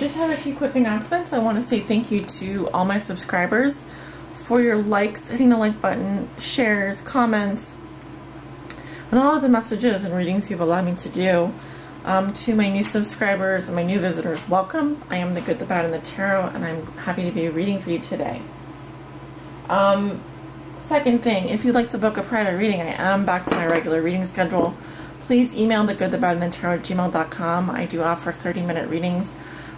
just have a few quick announcements. I want to say thank you to all my subscribers for your likes, hitting the like button, shares, comments, and all of the messages and readings you've allowed me to do. To my new subscribers and my new visitors, welcome. I am the Good, the Bad, and the Tarot, and I'm happy to be reading for you today. Second thing, if you'd like to book a private reading, I am back to my regular reading schedule. Please email thegoodthebadandthetarot@gmail.com. I do offer 30-minute readings.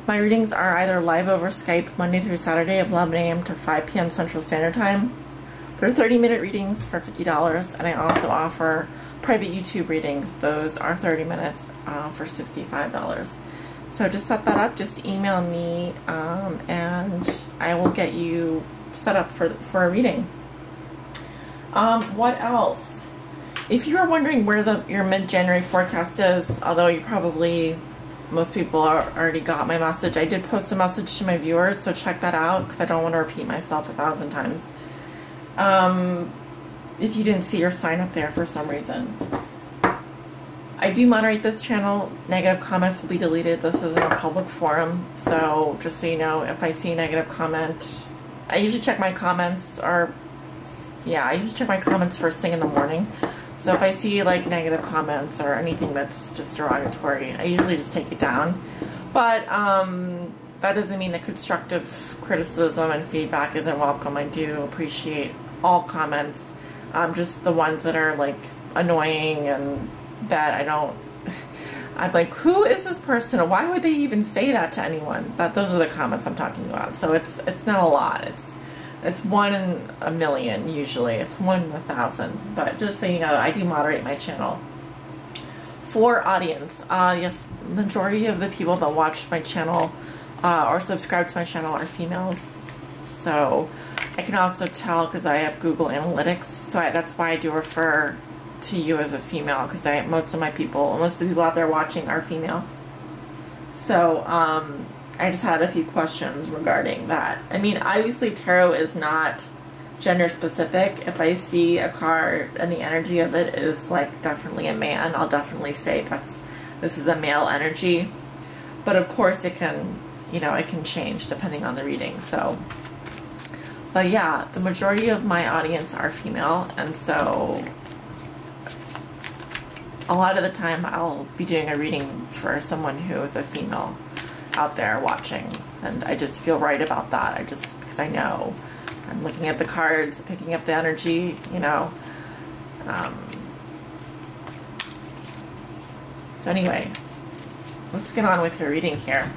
My readings are either live over Skype Monday through Saturday of 11 a.m. to 5 p.m. Central Standard Time. They're 30-minute readings for $50, and I also offer private YouTube readings. Those are 30 minutes for $65. So just set that up. Just email me, and I will get you set up for a reading. What else? If you are wondering where your mid-January forecast is, although you probably, most people already got my message, I did post a message to my viewers, so check that out because I don't want to repeat myself 1,000 times. If you didn't see or sign up there for some reason. I do moderate this channel. Negative comments will be deleted. This isn't a public forum, so just so you know, if I see a negative comment, I usually check my comments, I usually check my comments first thing in the morning. So if I see like negative comments or anything that's just derogatory, I usually just take it down. But that doesn't mean that constructive criticism and feedback isn't welcome. I do appreciate all comments, just the ones that are like annoying and that I'm like, who is this person? Why would they even say that to anyone? Those are the comments I'm talking about. So it's not a lot. It's 1 in a million usually. It's 1 in 1,000. But just so you know, I do moderate my channel. For audience, yes, majority of the people that watch my channel or subscribe to my channel are females. So I can also tell because I have Google Analytics. So that's why I do refer to you as a female, because most of the people out there watching are female. So I just had a few questions regarding that. I mean, obviously tarot is not gender specific. If I see a card and the energy of it is like definitely a man, I'll definitely say this is a male energy. But of course it can, it can change depending on the reading. So, but yeah, the majority of my audience are female, and so a lot of the time I'll be doing a reading for someone who is a female out there watching, and I just feel right about that. Because I know I'm looking at the cards, picking up the energy, so anyway, let's get on with your reading here.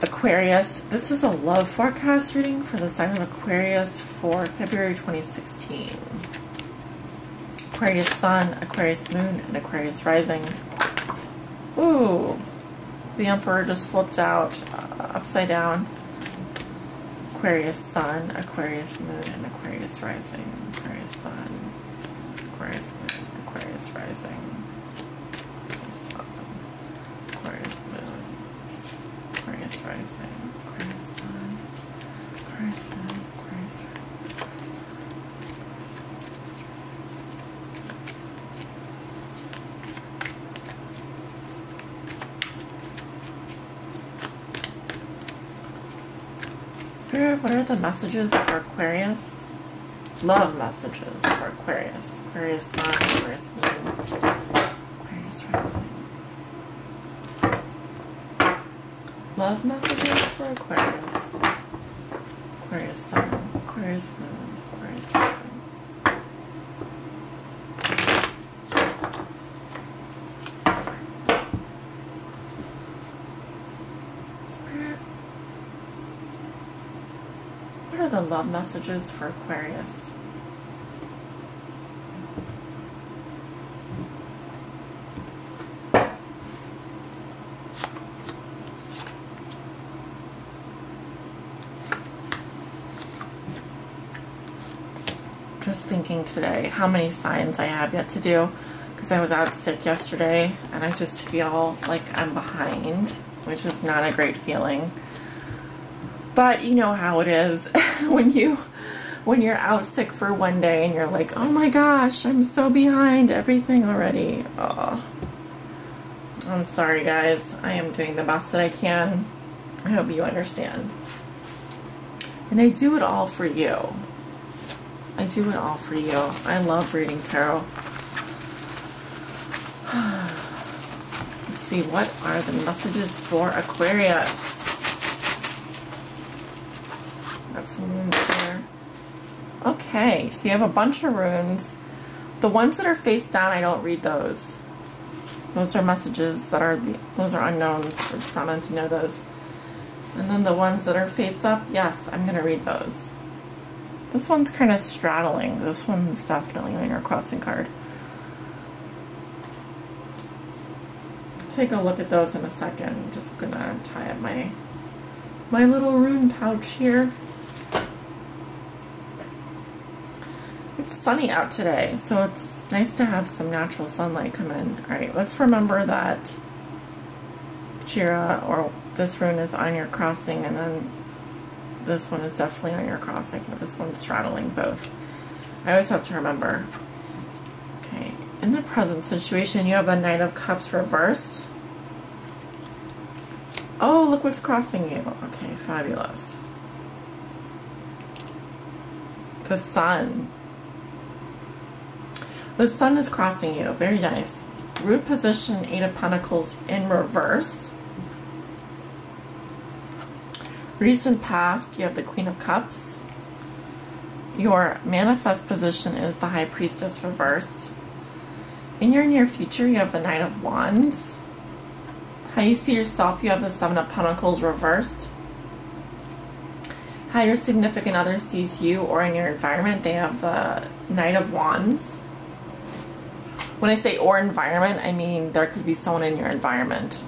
Aquarius, this is a love forecast reading for the sign of Aquarius for February 2016. Aquarius Sun, Aquarius Moon, and Aquarius Rising. Ooh, the Emperor just flipped out upside down. Aquarius Sun, Aquarius Moon, and Aquarius Rising. Aquarius Sun, Aquarius Moon, Aquarius Rising. Aquarius Sun, Aquarius Moon, Aquarius Rising. Aquarius Sun, Aquarius Moon, Aquarius Rising. Spirit, what are the messages for Aquarius? Love messages for Aquarius. Aquarius Sun, Aquarius Moon, Aquarius Rising. Love messages for Aquarius. Aquarius Sun, Aquarius Moon, Aquarius Rising. What are the love messages for Aquarius? Just thinking today how many signs I have yet to do, because I was out sick yesterday and I just feel like I'm behind, which is not a great feeling. But you know how it is when you're out sick for one day and you're like, oh my gosh, I'm so behind everything already. Oh, I'm sorry guys. I am doing the best that I can. I hope you understand. And I do it all for you. I do it all for you. I love reading tarot. Let's see, what are the messages for Aquarius? Got some runes here. Okay, so you have a bunch of runes. The ones that are face down, I don't read those. Those are messages that are, those are unknowns. I'm just not meant to know those. And then the ones that are face up, yes, I'm going to read those. This one's kind of straddling. This one's definitely on your crossing card. Take a look at those in a second. I'm just going to tie up my little rune pouch here. It's sunny out today, so it's nice to have some natural sunlight come in. All right, let's remember that Jira, or this rune, is on your crossing, and then this one is definitely on your crossing, but this one's straddling both. I always have to remember. Okay, in the present situation, you have the Knight of Cups reversed. Oh, look what's crossing you. Okay, fabulous. The Sun. The Sun is crossing you. Very nice. Root position, 8 of Pentacles in reverse. Recent past, you have the Queen of Cups. Your manifest position is the High Priestess reversed. In your near future, you have the Knight of Wands. How you see yourself, you have the 7 of Pentacles reversed. How your significant other sees you or in your environment, they have the Knight of Wands. When I say or environment, I mean there could be someone in your environment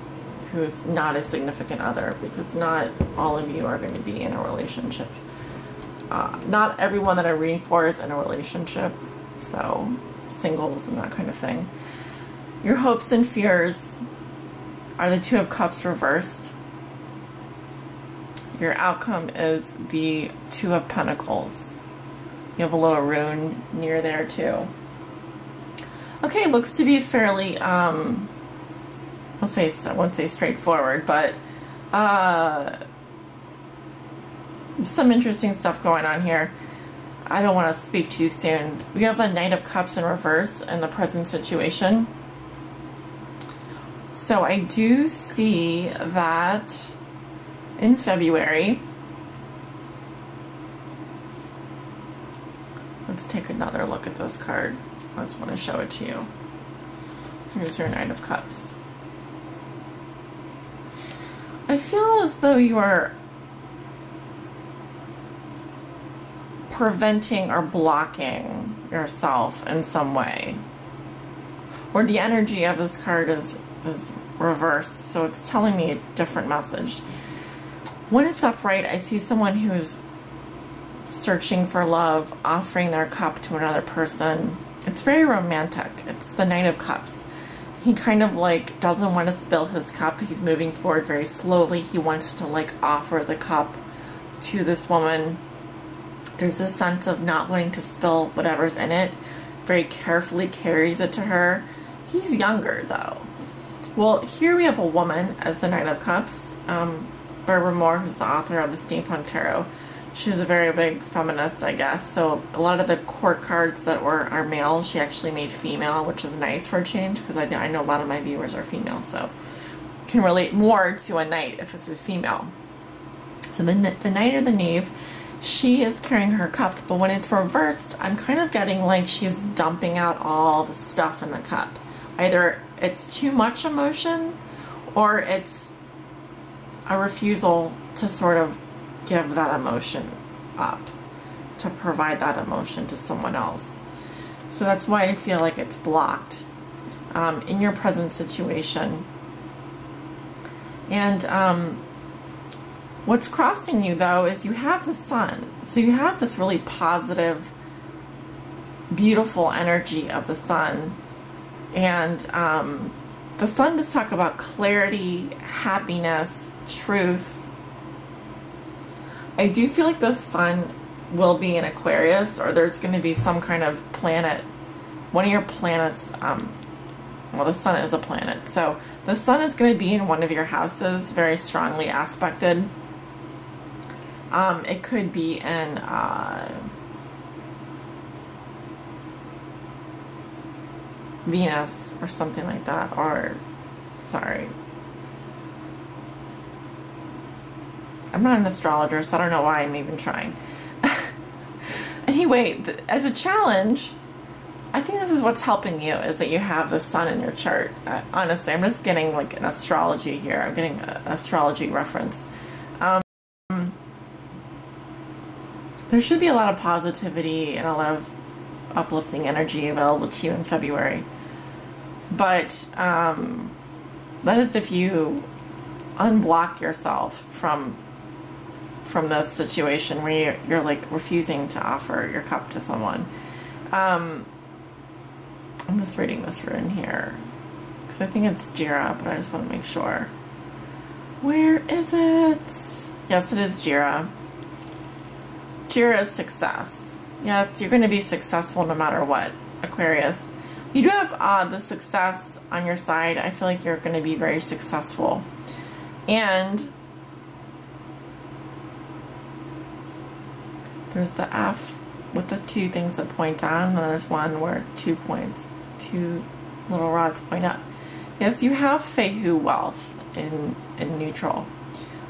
who's not a significant other, because not all of you are going to be in a relationship. Not everyone that I'm reading for is in a relationship, so singles and that kind of thing. Your hopes and fears are the 2 of Cups reversed. Your outcome is the 2 of Pentacles. You have a little rune near there too. Okay, looks to be fairly, I won't say straightforward, but some interesting stuff going on here. I don't want to speak too soon. We have the Knight of Cups in reverse in the present situation. So I do see that in February. Let's take another look at this card. I just want to show it to you. Here's your Knight of Cups. I feel as though you are preventing or blocking yourself in some way. Or the energy of this card is reversed, so it's telling me a different message. When it's upright, I see someone who's searching for love, offering their cup to another person. It's very romantic. It's the Knight of Cups. He kind of like doesn't want to spill his cup. He's moving forward very slowly. He wants to like offer the cup to this woman. There's a sense of not wanting to spill whatever's in it. Very carefully carries it to her. He's younger though. Well, here we have a woman as the Knight of Cups. Barbara Moore, who's the author of the Steampunk Tarot. She's a very big feminist, I guess. So a lot of the court cards that are male, she actually made female, which is nice for a change, because I know a lot of my viewers are female, so can relate more to a knight if it's a female. So the Knight or the Knave, she is carrying her cup, but when it's reversed, I'm kind of getting like she's dumping out all the stuff in the cup. Either it's too much emotion, or it's a refusal to sort of give that emotion up, to provide that emotion to someone else. So that's why I feel like it's blocked in your present situation. And what's crossing you though is you have the Sun. So you have this really positive, beautiful energy of the Sun. And the Sun does talk about clarity, happiness, truth. I do feel like the Sun will be in Aquarius, or there's going to be some kind of planet, one of your planets well, the sun is a planet, so the sun is going to be in one of your houses, very strongly aspected. It could be in Venus or something like that, or sorry, I'm not an astrologer, so I don't know why I'm even trying. Anyway, as a challenge, I think this is what's helping you, is that you have the sun in your chart. Honestly, I'm just getting like an astrology here. I'm getting an astrology reference. There should be a lot of positivity and a lot of uplifting energy available to you in February. But that is if you unblock yourself from this situation where you're like refusing to offer your cup to someone. I'm just reading this rune here because I think it's Jira, but I just want to make sure. Where is it? Yes, it is Jira. Jira is success. Yes, you're going to be successful no matter what, Aquarius. You do have the success on your side. I feel like you're going to be very successful. And there's the F with the two things that point down, and then there's one where 2 points, 2 little rods point up. Yes, you have Fehu wealth in neutral,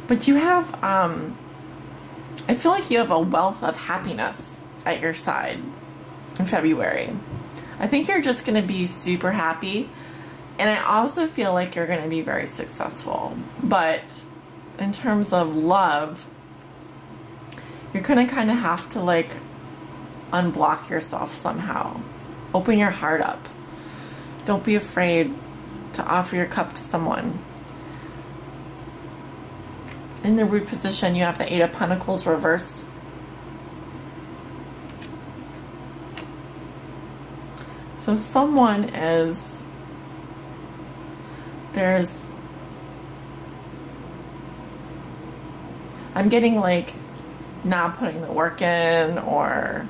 but you have, I feel like you have a wealth of happiness at your side in February. I think you're just going to be super happy, and I also feel like you're going to be very successful. But in terms of love, you're going to kind of have to like unblock yourself somehow. Open your heart up. Don't be afraid to offer your cup to someone. In the root position, you have the 8 of Pentacles reversed. So someone is, I'm getting like not putting the work in, or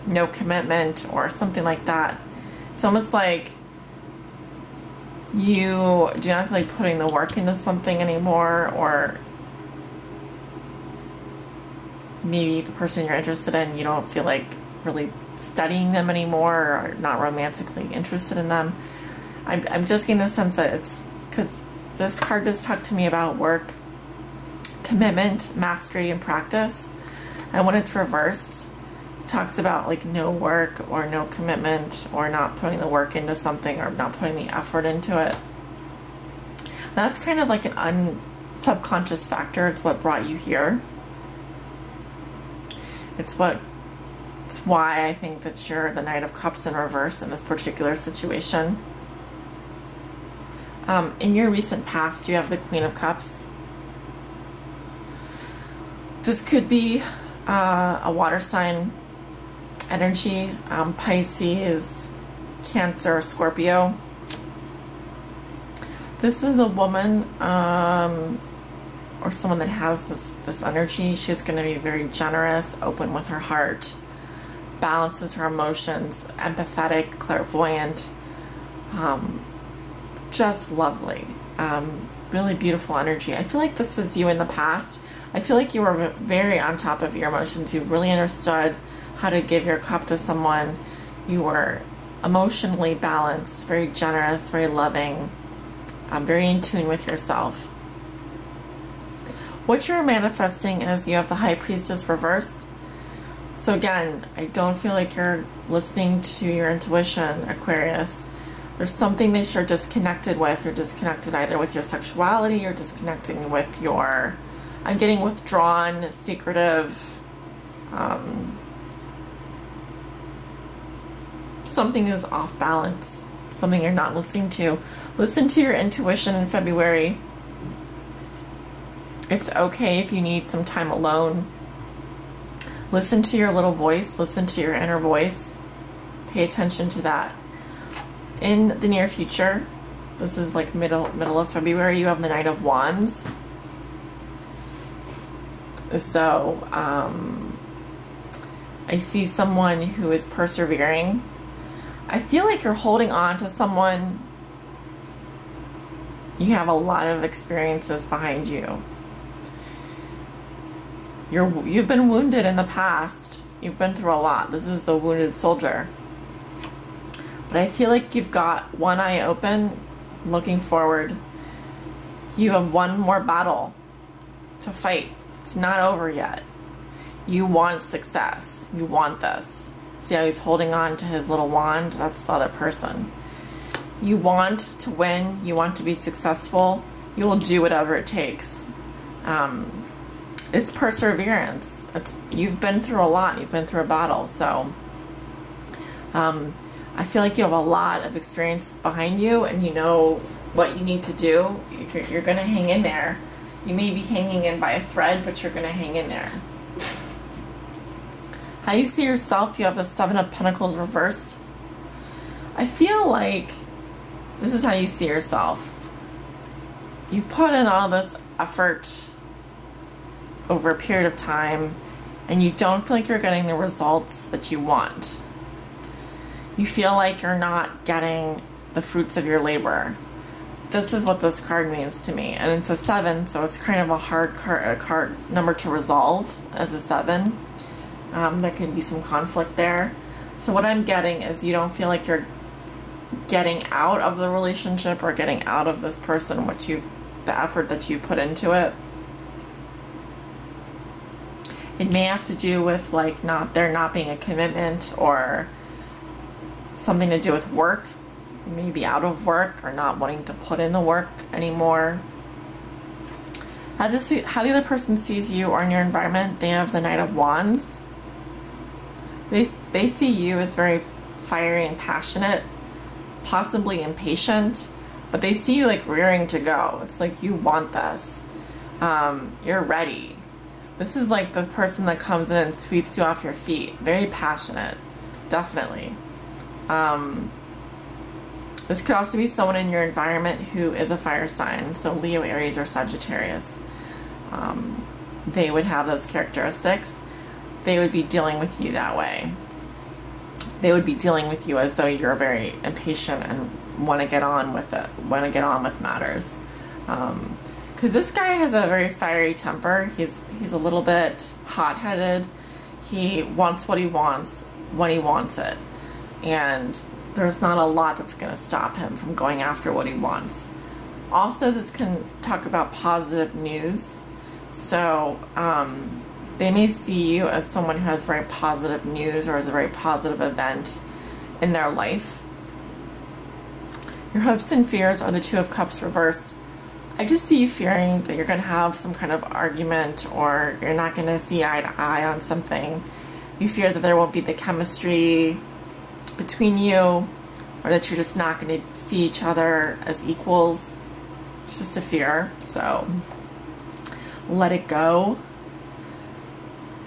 no commitment, or something like that. It's almost like you do not feel like putting the work into something anymore, or maybe the person you're interested in, you don't feel like really studying them anymore, or not romantically interested in them. I'm just getting the sense that it's because this card does talk to me about work, commitment, mastery, and practice. And when it's reversed, it talks about like no work or no commitment, or not putting the work into something, or not putting the effort into it. That's kind of like an subconscious factor. It's what brought you here. It's why I think that you're the Knight of Cups in reverse in this particular situation. In your recent past, you have the Queen of Cups. This could be a water sign energy, Pisces, Cancer, Scorpio. This is a woman or someone that has this energy. She's going to be very generous, open with her heart, balances her emotions, empathetic, clairvoyant, just lovely, really beautiful energy. I feel like this was you in the past. I feel like you were very on top of your emotions. You really understood how to give your cup to someone. You were emotionally balanced, very generous, very loving, very in tune with yourself. What you're manifesting is you have the High Priestess reversed. So again, I don't feel like you're listening to your intuition, Aquarius. There's something that you're disconnected with. You're disconnected either with your sexuality, or disconnecting with your, I'm getting withdrawn, secretive, something is off balance, something you're not listening to. Listen to your intuition in February. It's okay if you need some time alone. Listen to your little voice. Listen to your inner voice. Pay attention to that. In the near future, this is like middle of February, you have the Knight of Wands. So I see someone who is persevering. I feel like you're holding on to someone You have a lot of experiences behind you. You've been wounded in the past. You've been through a lot. This is the wounded soldier. But I feel like you've got one eye open, looking forward. You have one more battle to fight. It's not over yet. You want success. You want this. See how he's holding on to his little wand? That's the other person. You want to win. You want to be successful. You will do whatever it takes. It's perseverance. You've been through a lot. You've been through a battle. So I feel like you have a lot of experience behind you, and you know what you need to do. You're going to hang in there. You may be hanging in by a thread, but you're going to hang in there. How you see yourself, you have the Seven of Pentacles reversed. I feel like this is how you see yourself. You've put in all this effort over a period of time, and you don't feel like you're getting the results that you want. You feel like you're not getting the fruits of your labor. This is what this card means to me. And it's a 7, so it's kind of a hard card number to resolve as a 7. There can be some conflict there. So what I'm getting is you don't feel like you're getting out of the relationship or getting out of this person the effort that you put into it. It may have to do with like there not being a commitment, or something to do with work. You may be out of work or not wanting to put in the work anymore. How the other person sees you or in your environment, they have the Knight of Wands. They see you as very fiery and passionate, possibly impatient, but they see you like rearing to go. It's like you want this. You're ready. This is like this person that comes in and sweeps you off your feet. Very passionate, definitely. This could also be someone in your environment who is a fire sign, so Leo, Aries, or Sagittarius. They would have those characteristics. They would be dealing with you that way. They would be dealing with you as though you're very impatient and want to get on with it, want to get on with matters. Because this guy has a very fiery temper. He's a little bit hot-headed. He wants what he wants when he wants it. And there's not a lot that's going to stop him from going after what he wants. Also, this can talk about positive news. So they may see you as someone who has very positive news or as a very positive event in their life. Your hopes and fears are the Two of Cups reversed. I just see you fearing that you're going to have some kind of argument, or you're not going to see eye to eye on something. You fear that there won't be the chemistry between you, or that you're just not going to see each other as equals. It's just a fear, so let it go.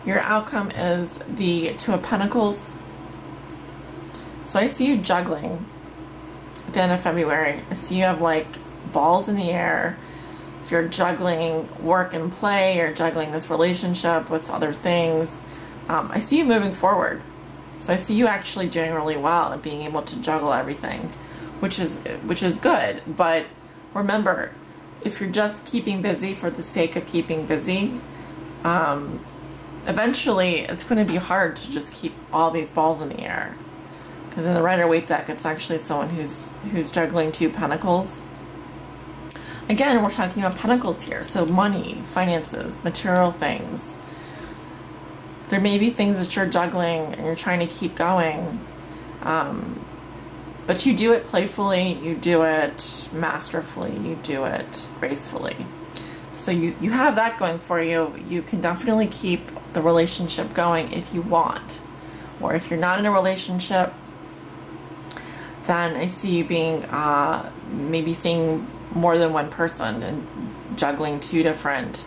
Your outcome is the Two of Pentacles. So I see you juggling at the end of February. I see you have like balls in the air. If you're juggling work and play, you're juggling this relationship with other things. I see you moving forward. So I see you actually doing really well and being able to juggle everything, which is good. But remember, if you're just keeping busy for the sake of keeping busy, eventually it's going to be hard to just keep all these balls in the air. Because in the Rider-Waite deck, it's actually someone who's juggling two pentacles. Again, we're talking about pentacles here, so money, finances, material things. There may be things that you're juggling and you're trying to keep going, but you do it playfully, you do it masterfully, you do it gracefully. So you have that going for you. You can definitely keep the relationship going if you want. Or if you're not in a relationship, then I see you being, maybe seeing more than one person and juggling two different,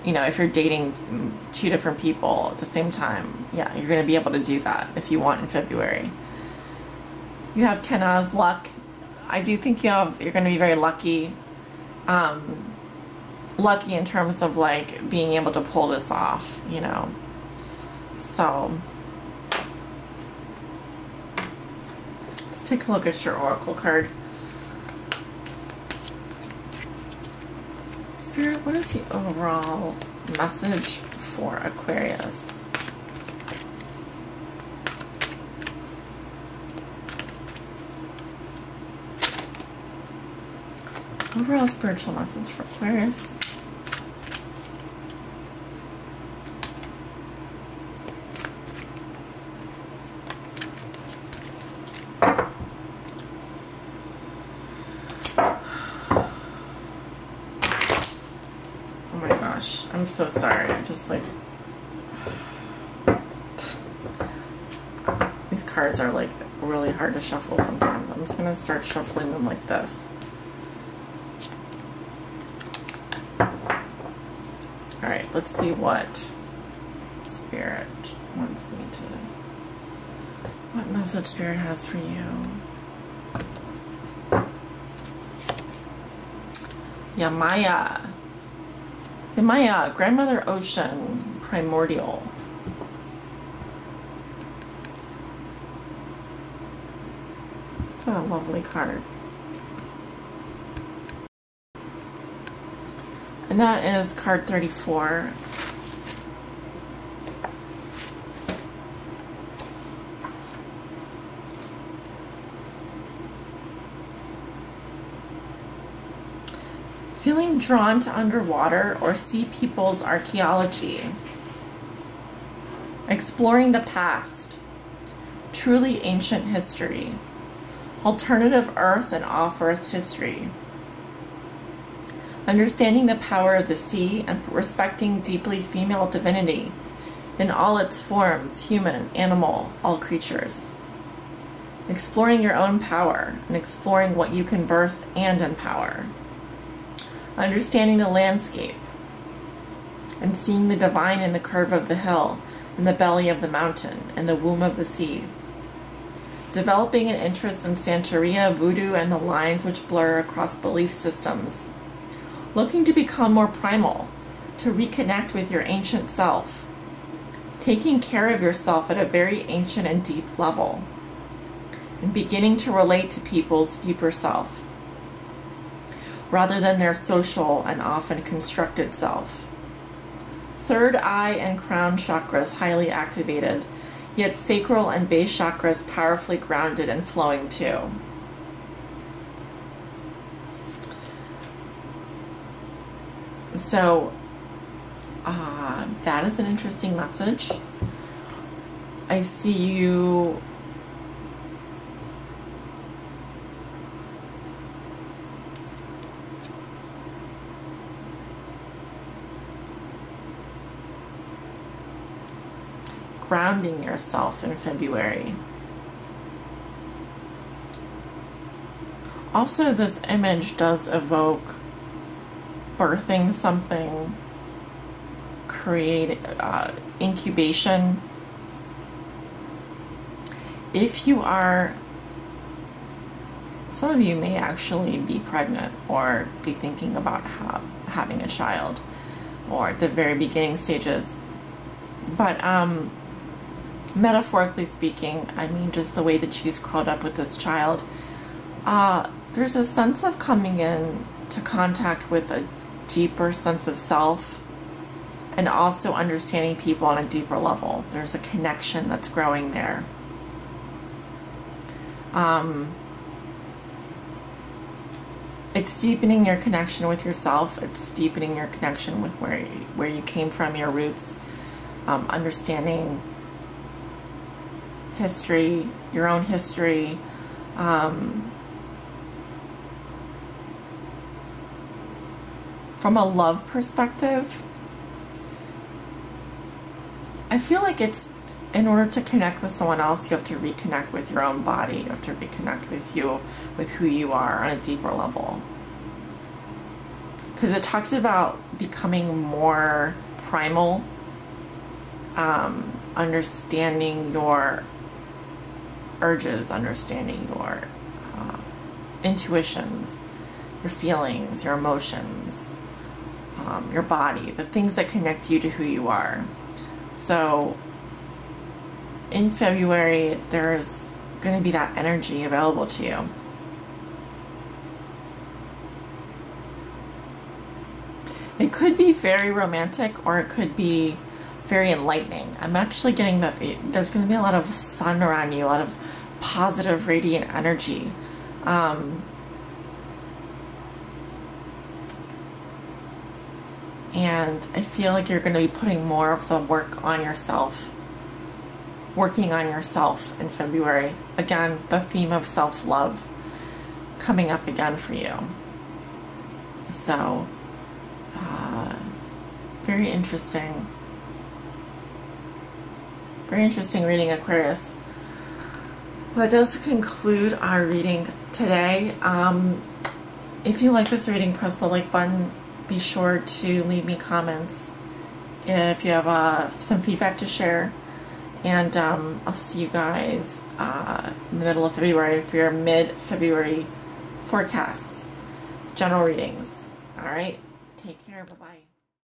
if you're dating two different people at the same time, yeah, you're going to be able to do that if you want in February. You have Kenaz luck. I do think you're going to be very lucky. Lucky in terms of like being able to pull this off, So let's take a look at your oracle card. Spirit, what is the overall message for Aquarius? Overall spiritual message for Aquarius. I'm so sorry. I just like these cards are like really hard to shuffle sometimes. I'm just gonna start shuffling them like this. Alright, let's see what Spirit wants me to, what message Spirit has for you. Yamaya. Yamaya, Grandmother Ocean, Primordial. It's a lovely card. And that is card 34. Feeling drawn to underwater or sea people's archaeology. Exploring the past. Truly ancient history. Alternative Earth and off-Earth history. Understanding the power of the sea and respecting deeply female divinity in all its forms, human, animal, all creatures. Exploring your own power and exploring what you can birth and empower. Understanding the landscape and seeing the divine in the curve of the hill, in the belly of the mountain, in the womb of the sea. Developing an interest in Santeria, voodoo, and the lines which blur across belief systems. Looking to become more primal, to reconnect with your ancient self. Taking care of yourself at a very ancient and deep level. And beginning to relate to people's deeper self, rather than their social and often constructed self. Third eye and crown chakras highly activated, yet sacral and base chakras powerfully grounded and flowing too. So, that is an interesting message. I see you grounding yourself in February. Also, this image does evoke birthing something, create incubation. If you are, some of you may actually be pregnant or be thinking about having a child, or at the very beginning stages. But metaphorically speaking, I mean just the way that she's curled up with this child, there's a sense of coming in to contact with a deeper sense of self and also understanding people on a deeper level. There's a connection that's growing there. It's deepening your connection with yourself. It's deepening your connection with where you came from, your roots, understanding history, your own history. From a love perspective, I feel like it's, in order to connect with someone else, you have to reconnect with your own body. You have to reconnect with you, with who you are on a deeper level. Because it talks about becoming more primal, understanding your urges, understanding your intuitions, your feelings, your emotions, your body, the things that connect you to who you are. So in February, there's going to be that energy available to you. It could be very romantic, or it could be very enlightening. I'm actually getting that there's going to be a lot of sun around you, a lot of positive, radiant energy. And I feel like you're going to be putting more of the work on yourself, working on yourself in February. Again, the theme of self-love coming up again for you. So, very interesting. Very interesting reading, Aquarius. That does conclude our reading today. If you like this reading, press the like button. Be sure to leave me comments if you have some feedback to share. And I'll see you guys in the middle of February for your mid-February forecasts, general readings. All right, take care. Bye-bye.